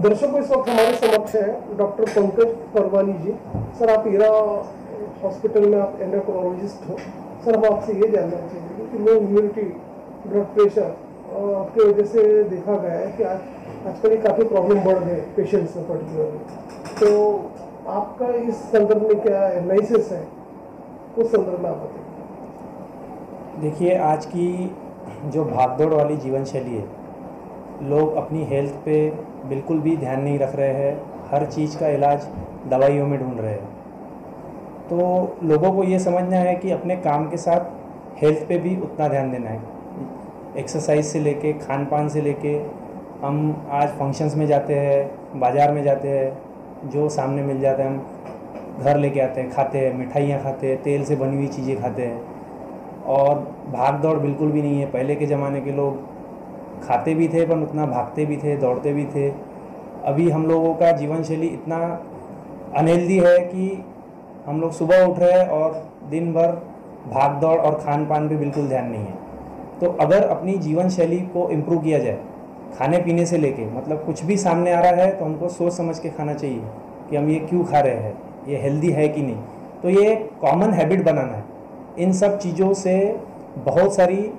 दर्शकों, इस वक्त हमारे समक्ष है डॉक्टर पंकज परवानी जी। सर, आप हीरा हॉस्पिटल में आप एंडोक्राइनोलॉजिस्ट हो। सर, हम आपसे ये जानना चाहेंगे कि लो इम्यूनिटी, ब्लड प्रेशर की वजह से देखा गया है कि आजकल ये काफ़ी प्रॉब्लम बढ़ गए पेशेंट्स में पर्टिकुलरली। तो आपका इस संदर्भ में क्या एनालिसिस है, उस संदर्भ में आप बताइए। देखिए, आज की जो भागदौड़ वाली जीवन शैली है, लोग अपनी हेल्थ पे बिल्कुल भी ध्यान नहीं रख रहे हैं। हर चीज़ का इलाज दवाइयों में ढूंढ रहे हैं। तो लोगों को ये समझना है कि अपने काम के साथ हेल्थ पे भी उतना ध्यान देना है। एक्सरसाइज से लेके, खान पान से लेके, हम आज फंक्शंस में जाते हैं, बाज़ार में जाते हैं, जो सामने मिल जाता है हम घर लेके आते हैं, खाते हैं, मिठाइयाँ खाते हैं, तेल से बनी हुई चीज़ें खाते हैं। और भाग दौड़ बिल्कुल भी नहीं है। पहले के ज़माने के लोग खाते भी थे पर उतना भागते भी थे, दौड़ते भी थे। अभी हम लोगों का जीवन शैली इतना अनहेल्दी है कि हम लोग सुबह उठ रहे हैं और दिन भर भाग दौड़ और खान पान पे बिल्कुल ध्यान नहीं है। तो अगर अपनी जीवन शैली को इम्प्रूव किया जाए, खाने पीने से लेके, मतलब कुछ भी सामने आ रहा है तो हमको सोच समझ के खाना चाहिए कि हम ये क्यों खा रहे हैं, ये हेल्दी है कि नहीं। तो ये कॉमन हैबिट बनाना है। इन सब चीज़ों से बहुत सारी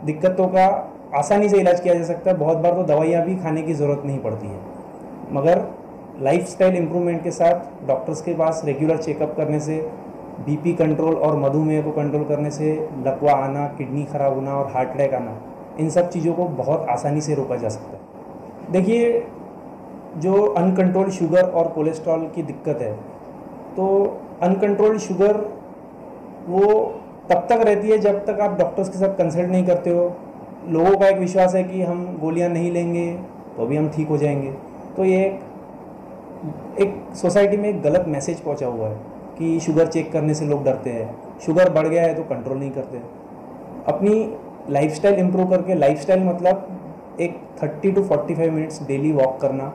दिक्कतों का आसानी से इलाज किया जा सकता है। बहुत बार तो दवाइयाँ भी खाने की ज़रूरत नहीं पड़ती है। मगर लाइफस्टाइल इम्प्रूवमेंट के साथ डॉक्टर्स के पास रेगुलर चेकअप करने से, बीपी कंट्रोल और मधुमेह को कंट्रोल करने से लकवा आना, किडनी खराब होना और हार्ट अटैक आना, इन सब चीज़ों को बहुत आसानी से रोका जा सकता है। देखिए, जो अनकंट्रोल्ड शुगर और कोलेस्ट्रॉल की दिक्कत है, तो अनकंट्रोल्ड शुगर वो तब तक रहती है जब तक आप डॉक्टर्स के साथ कंसल्ट नहीं करते हो। लोगों का एक विश्वास है कि हम गोलियां नहीं लेंगे तो भी हम ठीक हो जाएंगे। तो ये एक सोसाइटी में एक गलत मैसेज पहुंचा हुआ है कि शुगर चेक करने से लोग डरते हैं, शुगर बढ़ गया है तो कंट्रोल नहीं करते। अपनी लाइफस्टाइल इंप्रूव करके, लाइफस्टाइल मतलब एक 30 to 45 मिनट्स डेली वॉक करना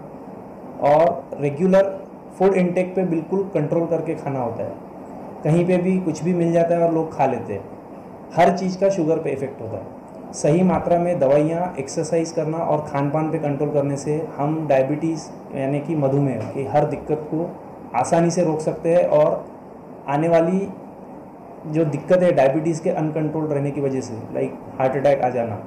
और रेगुलर फूड इनटेक पे बिल्कुल कंट्रोल करके खाना होता है। कहीं पे भी कुछ भी मिल जाता है और लोग खा लेते हैं। हर चीज़ का शुगर पे इफेक्ट होता है। सही मात्रा में दवाइयाँ, एक्सरसाइज करना और खान पान पे कंट्रोल करने से हम डायबिटीज़ यानी कि मधुमेह की हर दिक्कत को आसानी से रोक सकते हैं। और आने वाली जो दिक्कत है डायबिटीज़ के अनकंट्रोल रहने की वजह से, लाइक हार्ट अटैक आ जाना,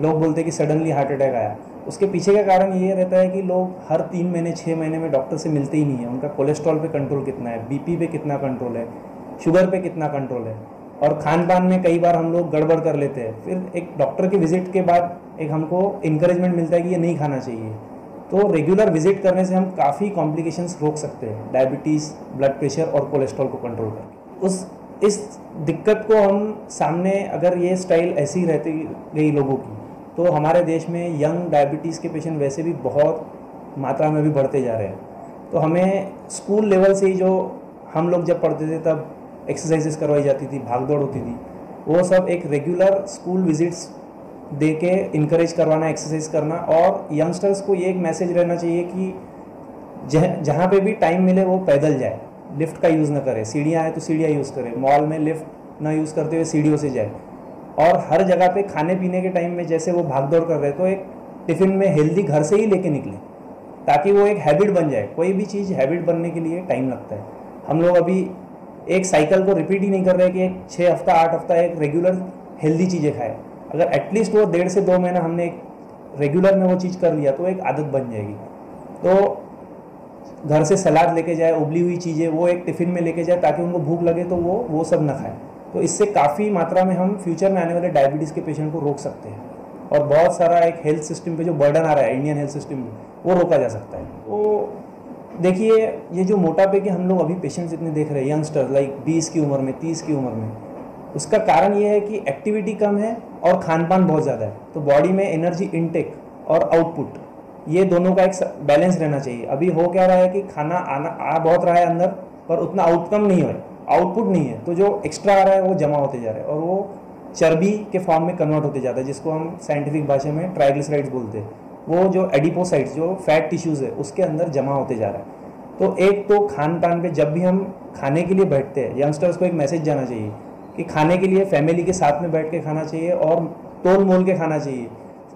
लोग बोलते हैं कि सडनली हार्ट अटैक आया, उसके पीछे का कारण ये रहता है कि लोग हर 3 महीने 6 महीने में डॉक्टर से मिलते ही नहीं है। उनका कोलेस्ट्रॉल पे कंट्रोल कितना है, बीपी पे कितना कंट्रोल है, शुगर पे कितना कंट्रोल है, और खान पान में कई बार हम लोग गड़बड़ कर लेते हैं। फिर एक डॉक्टर के विजिट के बाद एक हमको इंकरेजमेंट मिलता है कि ये नहीं खाना चाहिए। तो रेगुलर विजिट करने से हम काफ़ी कॉम्प्लिकेशंस रोक सकते हैं, डायबिटीज़, ब्लड प्रेशर और कोलेस्ट्रॉल को कंट्रोल करके। इस दिक्कत को हम सामने, अगर ये स्टाइल ऐसी रहती गई लोगों की, तो हमारे देश में यंग डायबिटीज़ के पेशेंट वैसे भी बहुत मात्रा में भी बढ़ते जा रहे हैं। तो हमें स्कूल लेवल से ही, जो हम लोग जब पढ़ते थे तब एक्सरसाइजेस करवाई जाती थी, भागदौड़ होती थी, वो सब एक रेगुलर स्कूल विजिट्स दे के इनकरेज करवाना, एक्सरसाइज करना। और यंगस्टर्स को ये एक मैसेज रहना चाहिए कि जहाँ पे भी टाइम मिले वो पैदल जाए, लिफ्ट का यूज़ ना करे, सीढ़ियाँ हैं तो सीढ़ियाँ यूज़ करे, मॉल में लिफ्ट ना यूज़ करते हुए सीढ़ियों से जाए। और हर जगह पे खाने पीने के टाइम में जैसे वो भागदौड़ कर रहे हैं तो एक टिफ़िन में हेल्दी घर से ही लेके निकले, ताकि वो एक हैबिट बन जाए। कोई भी चीज़ हैबिट बनने के लिए टाइम लगता है। हम लोग अभी एक साइकिल को रिपीट ही नहीं कर रहे कि एक 6 हफ्ता 8 हफ्ता एक रेगुलर हेल्दी चीज़ें खाए। अगर एटलीस्ट वो 1.5 से 2 महीना हमने एक रेगुलर में वो चीज़ कर लिया तो एक आदत बन जाएगी। तो घर से सलाद लेके जाए, उबली हुई चीज़ें वो एक टिफ़िन में लेके जाए, ताकि उनको भूख लगे तो वो सब ना खाए। तो इससे काफ़ी मात्रा में हम फ्यूचर में आने वाले डायबिटीज़ के पेशेंट को रोक सकते हैं। और बहुत सारा एक हेल्थ सिस्टम पे जो बर्डन आ रहा है इंडियन हेल्थ सिस्टम में, वो रोका जा सकता है। तो देखिए, ये जो मोटापे के हम लोग अभी पेशेंट्स इतने देख रहे हैं, यंगस्टर लाइक 20 की उम्र में, 30 की उम्र में, उसका कारण ये है कि एक्टिविटी कम है और खान पान बहुत ज़्यादा है। तो बॉडी में एनर्जी इनटेक और आउटपुट, ये दोनों का एक बैलेंस रहना चाहिए। अभी हो क्या रहा है कि खाना आ बहुत रहा है अंदर, पर उतना आउटपुट नहीं है। तो जो एक्स्ट्रा आ रहा है वो जमा होते जा रहा है और वो चर्बी के फॉर्म में कन्वर्ट होते जाता है, जिसको हम साइंटिफिक भाषा में ट्राइग्लिसराइड्स बोलते हैं। वो जो एडिपोसाइट्स, जो फैट टिश्यूज़ है, उसके अंदर जमा होते जा रहा है। तो एक तो खान पान पे जब भी हम खाने के लिए बैठते हैं, यंगस्टर्स को एक मैसेज जाना चाहिए कि खाने के लिए फैमिली के साथ में बैठ के खाना चाहिए और तोल मोल के खाना चाहिए।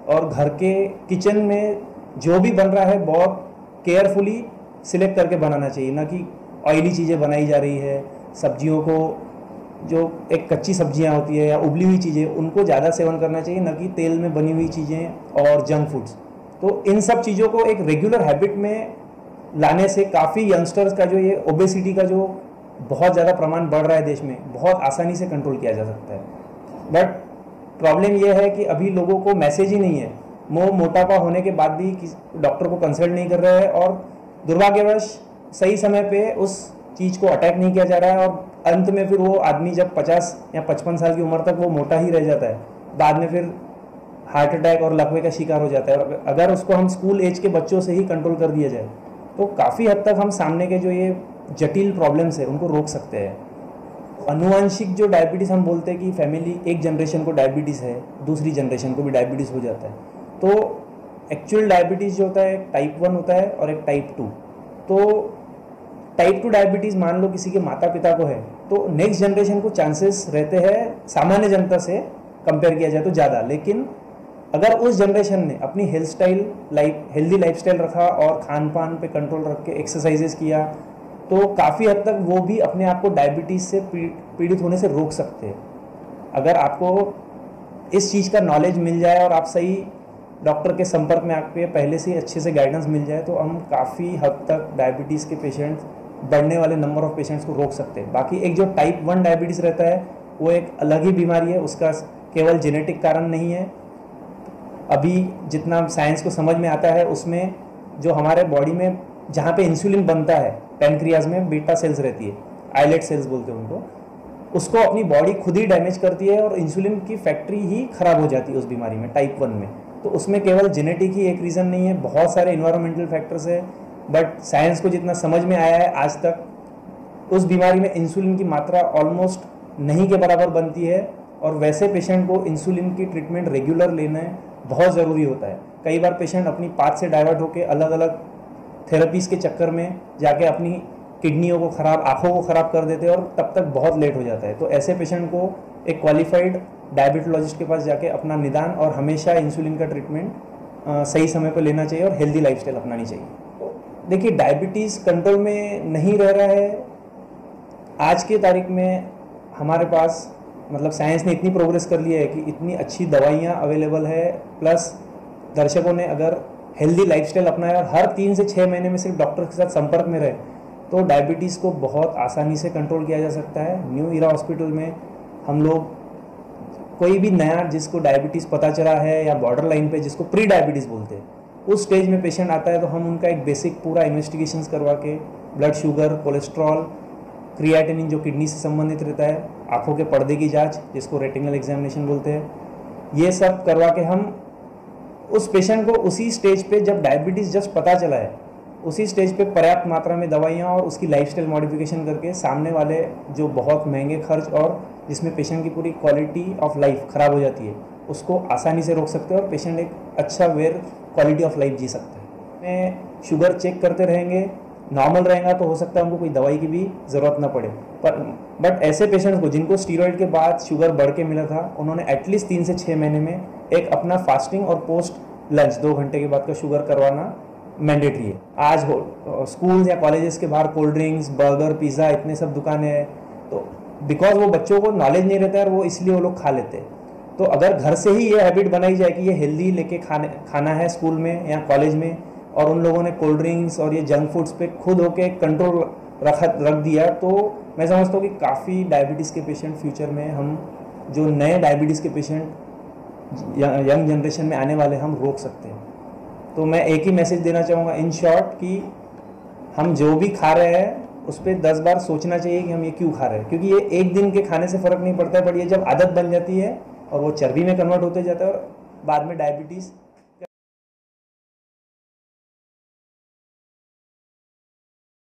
और घर के किचन में जो भी बन रहा है बहुत केयरफुली सिलेक्ट करके बनाना चाहिए, ना कि ऑयली चीज़ें बनाई जा रही है। सब्जियों को, जो एक कच्ची सब्जियां होती है या उबली हुई चीज़ें, उनको ज़्यादा सेवन करना चाहिए, ना कि तेल में बनी हुई चीज़ें और जंक फूड्स। तो इन सब चीज़ों को एक रेगुलर हैबिट में लाने से काफ़ी यंगस्टर्स का जो ये ओबेसिटी का जो बहुत ज़्यादा प्रमाण बढ़ रहा है देश में, बहुत आसानी से कंट्रोल किया जा सकता है। बट प्रॉब्लम यह है कि अभी लोगों को मैसेज ही नहीं है। मोटापा होने के बाद भी डॉक्टर को कंसल्ट नहीं कर रहे हैं, और दुर्भाग्यवश सही समय पे उस चीज़ को अटैक नहीं किया जा रहा है, और अंत में फिर वो आदमी जब 50 या 55 साल की उम्र तक वो मोटा ही रह जाता है, बाद में फिर हार्ट अटैक और लकवे का शिकार हो जाता है। और अगर उसको हम स्कूल एज के बच्चों से ही कंट्रोल कर दिया जाए तो काफ़ी हद तक हम सामने के जो ये जटिल प्रॉब्लम्स है उनको रोक सकते हैं। अनुवांशिक जो डायबिटीज़ हम बोलते हैं कि फैमिली एक जनरेशन को डायबिटीज़ है, दूसरी जनरेशन को भी डायबिटीज़ हो जाता है। तो एक्चुअल डायबिटीज़ जो होता है एक टाइप 1 होता है और एक टाइप 2। तो टाइप 2 डायबिटीज़ मान लो किसी के माता पिता को है, तो नेक्स्ट जनरेशन को चांसेस रहते हैं सामान्य जनता से कंपेयर किया जाए तो ज़्यादा। लेकिन अगर उस जनरेशन ने अपनी हेल्दी लाइफस्टाइल रखा और खान पान पे कंट्रोल रख के एक्सरसाइजेस किया, तो काफ़ी हद तक वो भी अपने आप को डायबिटीज़ से पीड़ित होने से रोक सकते हैं। अगर आपको इस चीज़ का नॉलेज मिल जाए और आप सही डॉक्टर के संपर्क में आके पहले से अच्छे से गाइडेंस मिल जाए, तो हम काफ़ी हद तक डायबिटीज़ के पेशेंट्स, बढ़ने वाले नंबर ऑफ पेशेंट्स को रोक सकते हैं। बाकी एक जो टाइप 1 डायबिटीज़ रहता है वो एक अलग ही बीमारी है, उसका केवल जेनेटिक कारण नहीं है। अभी जितना साइंस को समझ में आता है उसमें जो हमारे बॉडी में जहाँ पे इंसुलिन बनता है, पैनक्रियाज में बीटा सेल्स रहती है, आइलेट सेल्स बोलते हैं उनको, उसको अपनी बॉडी खुद ही डैमेज करती है और इंसुलिन की फैक्ट्री ही खराब हो जाती है उस बीमारी में, टाइप 1 में। तो उसमें केवल जेनेटिक ही एक रीज़न नहीं है, बहुत सारे इन्वायरमेंटल फैक्टर्स है। बट साइंस को जितना समझ में आया है आज तक, उस बीमारी में इंसुलिन की मात्रा ऑलमोस्ट नहीं के बराबर बनती है, और वैसे पेशेंट को इंसुलिन की ट्रीटमेंट रेगुलर लेना बहुत ज़रूरी होता है। कई बार पेशेंट अपनी पाथ से डाइवर्ट होकर अलग अलग थेरेपीज़ के चक्कर में जाके अपनी किडनियों को खराब, आँखों को ख़राब कर देते हैं, और तब तक बहुत लेट हो जाता है। तो ऐसे पेशेंट को एक क्वालिफाइड डायबिटोलॉजिस्ट के पास जाके अपना निदान और हमेशा इंसुलिन का ट्रीटमेंट सही समय पर लेना चाहिए और हेल्दी लाइफस्टाइल अपनानी चाहिए। तो देखिए, डायबिटीज़ कंट्रोल में नहीं रह रहा है आज के तारीख में। हमारे पास मतलब साइंस ने इतनी प्रोग्रेस कर ली है कि इतनी अच्छी दवाइयाँ अवेलेबल है, प्लस दर्शकों ने अगर हेल्दी लाइफस्टाइल अपनाया और हर 3 से 6 महीने में सिर्फ डॉक्टर के साथ संपर्क में रहे, तो डायबिटीज़ को बहुत आसानी से कंट्रोल किया जा सकता है। न्यू इरा हॉस्पिटल में हम लोग कोई भी नया जिसको डायबिटीज़ पता चला है या बॉर्डर लाइन पे जिसको प्री डायबिटीज़ बोलते हैं, उस स्टेज में पेशेंट आता है तो हम उनका एक बेसिक पूरा इन्वेस्टिगेशंस करवा के ब्लड शुगर, कोलेस्ट्रॉल, क्रिएटिनिन जो किडनी से संबंधित रहता है, आँखों के पर्दे की जांच जिसको रेटिनल एग्जामिनेशन बोलते हैं, ये सब करवा के हम उस पेशेंट को उसी स्टेज पे, जब डायबिटीज़ जस्ट पता चला है, उसी स्टेज पे पर्याप्त मात्रा में दवाइयाँ और उसकी लाइफस्टाइल मॉडिफिकेशन करके सामने वाले जो बहुत महंगे खर्च और जिसमें पेशेंट की पूरी क्वालिटी ऑफ लाइफ ख़राब हो जाती है, उसको आसानी से रोक सकते हैं और पेशेंट एक अच्छा क्वालिटी ऑफ लाइफ जी सकते हैं। में शुगर चेक करते रहेंगे, नॉर्मल रहेगा तो हो सकता है उनको कोई दवाई की भी ज़रूरत ना पड़े। बट ऐसे पेशेंट्स को जिनको स्टीरॉयड के बाद शुगर बढ़ के मिला था, उन्होंने एटलीस्ट 3 से 6 महीने में एक अपना फास्टिंग और पोस्ट लंच 2 घंटे के बाद का शुगर करवाना मैंडेटरी है। आज स्कूल या कॉलेजेस के बाहर कोल्ड ड्रिंक्स, बर्गर, पिज़्ज़ा, इतने सब दुकानें हैं, तो बिकॉज वो बच्चों को नॉलेज नहीं रहता है और वो इसलिए वो लोग खा लेते हैं। तो अगर घर से ही ये हैबिट बनाई जाए कि ये हेल्दी लेके खाना है स्कूल में या कॉलेज में, और उन लोगों ने कोल्ड ड्रिंक्स और ये जंक फूड्स पे खुद होके कंट्रोल रख दिया, तो मैं समझता हूँ कि काफ़ी डायबिटीज़ के पेशेंट फ्यूचर में, हम जो नए डायबिटीज़ के पेशेंट यंग जनरेशन में आने वाले, हम रोक सकते हैं। तो मैं एक ही मैसेज देना चाहूँगा इन शॉर्ट कि हम जो भी खा रहे हैं उस पर 10 बार सोचना चाहिए कि हम ये क्यों खा रहे हैं, क्योंकि ये एक दिन के खाने से फ़र्क नहीं पड़ता है, बट ये जब आदत बन जाती है और वो चर्बी में कन्वर्ट होते जाता है और बाद में डायबिटीज़